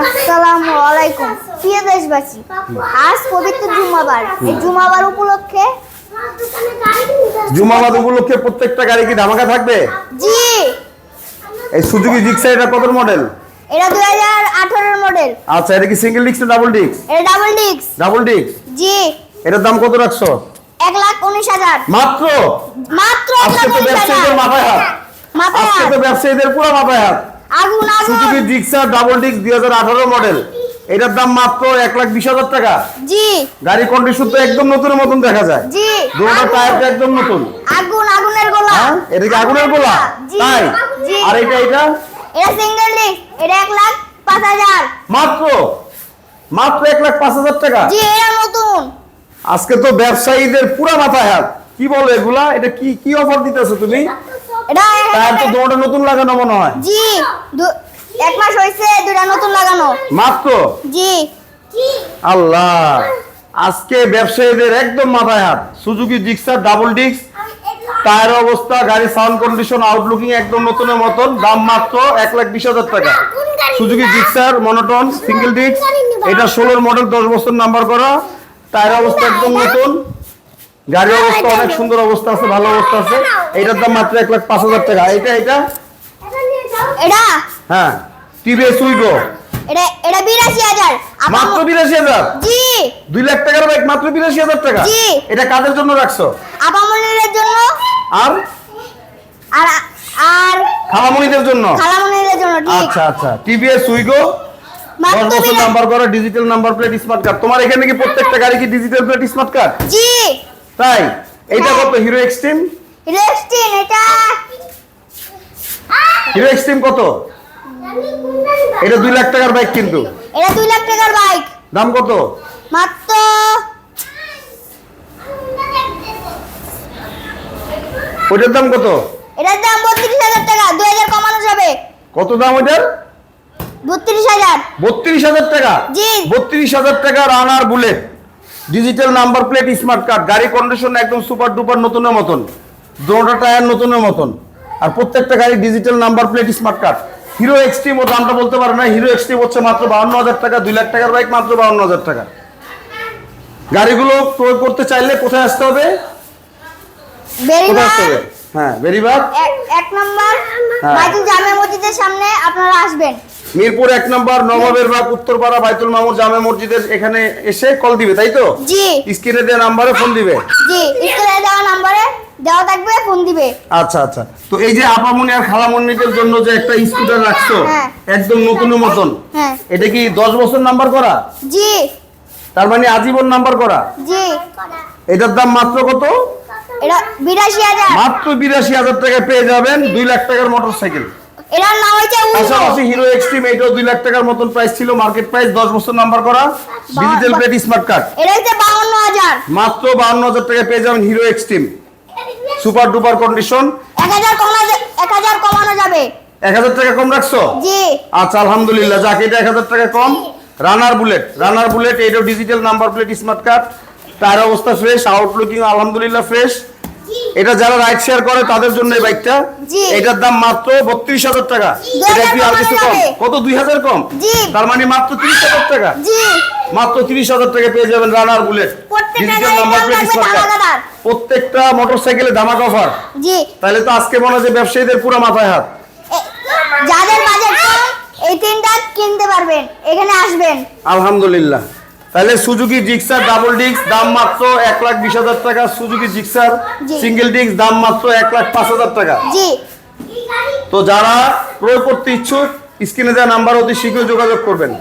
আসসালামু আলাইকুম প্রিয় দেশবাসী, আজ পবিত্র জুমাবার। এই জুমাবার উপলক্ষে প্রত্যেকটা গাড়ি কি ধামাকা থাকবে? জি। এই সুজুকি জিক্সার এটা কত মডেল? এটা 2018 এর মডেল। আচ্ছা, এটা কি সিঙ্গেল ডিস্ক না ডাবল ডিস্ক? এটা ডাবল ডিস্ক। Double disc. জি। এটার দাম কত রাখছো? 1,19,000 মাত্র। আজকে তো ব্যবসায়ীদের মাথায় হাত। আজকে তো ব্যবসায়ীদের পুরো মাথায় হাত। আগুন আগুন। Suzuki Gixxer double disc 2018 model, এটার দাম মাত্র 1,20,000 টাকা। জি। গাড়ি কন্ডিশন তো একদম নতুনের মতন দেখা যায়। জি। দুটো টায়ারটা একদম নতুন। আগুন আগুনের গোলা। হ্যাঁ, এটা কি আগুনের গোলা? তাই? জি। আর এটা এটা সিঙ্গেল ডিস্ক, এটা 1,05,000 মাত্র 1,05,000 টাকা। জি, এটা নতুন। আজকে তো ব্যবসায়ীদের পুরো মাথায় হাত। কি বলো এগুলা? এটা কি অফার দিতেছো তুমি? এটা টায়ার তো দুটো নতুন লাগানো মনে হয়। জি, 1 মাস হইছে, দুটো নতুন লাগানো মাত্র। জি। আল্লাহ, আজকে ব্যবসায়ীদের একদম মাথায় হাত। Suzuki Gixxer double disc, tyre অবস্থা, গাড়ি সাউন্ড কন্ডিশন, আউটলুকিং একদম নতুনের মতন, দাম মাত্র 1,20,000 টাকা। Suzuki Gixxer monotone single disc, এটা 16 মডেল, 10 বছর নাম্বার করা, টায়ার অবস্থা একদম নতুন, গাড়ির অবস্থা অনেক সুন্দর অবস্থা আছে, ভালো অবস্থা আছে। এটার দাম মাত্র 1,05,000 টাকা। এটা হ্যাঁ, টিভিএস উইগো, এটা 82,000 মাত্র 82,000। জি। 2 লাখ টাকার বাইক মাত্র 82,000 টাকা। জি। এটা কাদের জন্য রাখছো? আপামনির জন্য আর আর আর খালামণিদের জন্য। খালামনির জন্য। ঠিক। আচ্ছা, টিভিএস উইগো 10 বছর নাম্বার করা, digital number plate, smart card. তোমার এখানে কি প্রত্যেকটা গাড়ি কি ডিজিটাল প্লেট, স্মার্ট কার্ড? জি। তাই? এটা কত? Hero extreme. হিরো এক্সট্রিম কত? এটা 2 লাখ টাকার বাইক, কিন্তু এটা 2 লাখ টাকার বাইক। দাম কত? মাত্র ওটার দাম কত? এটার দাম 32,000 টাকা, 2,000 কমানো যাবে। কত দাম ওটার? 32,000। 32,000 টাকা। জি। 32,000 টাকা Runner Bullet, digital number plate, smart card, গাড়ি কন্ডিশন একদম সুপার ডুপার নতুনের মতন, দুটো টায়ার নতুনের মতন, আর প্রত্যেকটা গাড়ি digital number plate, smart card. Hero Xtreme, ও দামটা বলতে পারে না। হিরো এক্সট্রিম হচ্ছে মাত্র 52,000 টাকা। 2 লাখ টাকার বাইক মাত্র 52,000 টাকা। গাড়িগুলো ক্রয় করতে চাইলে কোথায় আসতে হবে? কোথায় আসতে হবে? হ্যাঁ, বেরিবাগ 1 নম্বর বাইতুল জামে মসজিদের সামনে আপনারা আসবেন। মিরপুর 1 নম্বর নবাবের বাগ, উত্তরপাড়া বাইতুল মামুর জামে মসজিদের এখানে এসে কল দিবে, তাই তো? জি। স্ক্রিনে দেওয়া নাম্বারে ফোন দিবে। জি, স্ক্রিনে দেওয়া নাম্বারে দেওয়া থাকবে, ফোন দিবে। আচ্ছা। তো এই যে আপামনি আর খালামনিদের জন্য যে একটা স্কুটার রাখছো, হ্যাঁ। একদম নতুনের মতন, হ্যাঁ। এটা কি 10 বছর নাম্বার করা? জি। তার মানে আজীবন নাম্বার করা। জি। এটার দাম মাত্র কত? এটা 82,000। মাত্র 82,000 টাকায় পেয়ে যাবেন 2 লাখ টাকার মোটরসাইকেল। এটার নাম হচ্ছে পাশাপাশি হিরো এক্সট্রিম, এটাও 2 লাখ টাকার মতন প্রাইস ছিল, মার্কেট প্রাইস, 10 বছর নাম্বার করা, ডিজিটাল প্লেট, স্মার্ট কার্ড। এটা হচ্ছে 52,000। মাত্র 52,000 টাকায় পেয়ে যাবেন Hero Xtreme, super duper condition. 1,000 কমানো যাবে। 1,000 টাকা কম রাখছো? জি। আচ্ছা, আলহামদুলিল্লাহ, যাক, এটা 1,000 টাকা কম। রানার বুলেট, এটাও digital number plate, smart card, tyre অবস্থা ফ্রেশ, আউটলুকিং আলহামদুলিল্লাহ ফ্রেশ। এটা যারা রাইড শেয়ার করে তাদের জন্য এই বাইকটা। এটার দাম মাত্র 32,000 টাকা। এটা কি আর কিছু কম? কত? 2,000 কম। জি। তার মানে মাত্র 30,000 টাকা। জি। মাত্র 30,000 টাকা পেয়ে যাবেন Runner Bullet, digital number plate, smart card. প্রত্যেকটা মোটরসাইকেলে ধামাকা অফার। জি। তাহলে তো আজকে মনে হয় যে ব্যবসায়ীদের পুরো মাথায় হাত। যাদের বাজেট কম, এই তিনটা কিনতে পারবেন, এখানে আসবেন। আলহামদুলিল্লাহ। তাহলে সুজুকি জিক্সার ডাবল ডিস্ক দাম মাত্র 1,20,000 টাকা। সুজুকি জিক্সার সিঙ্গেল ডিস্ক দাম মাত্র 1,05,000 টাকা। জি। তো যারা ক্রয় করতে ইচ্ছুক, স্ক্রিনে দেওয়া নাম্বার অতি শীঘ্রই যোগাযোগ করবেন।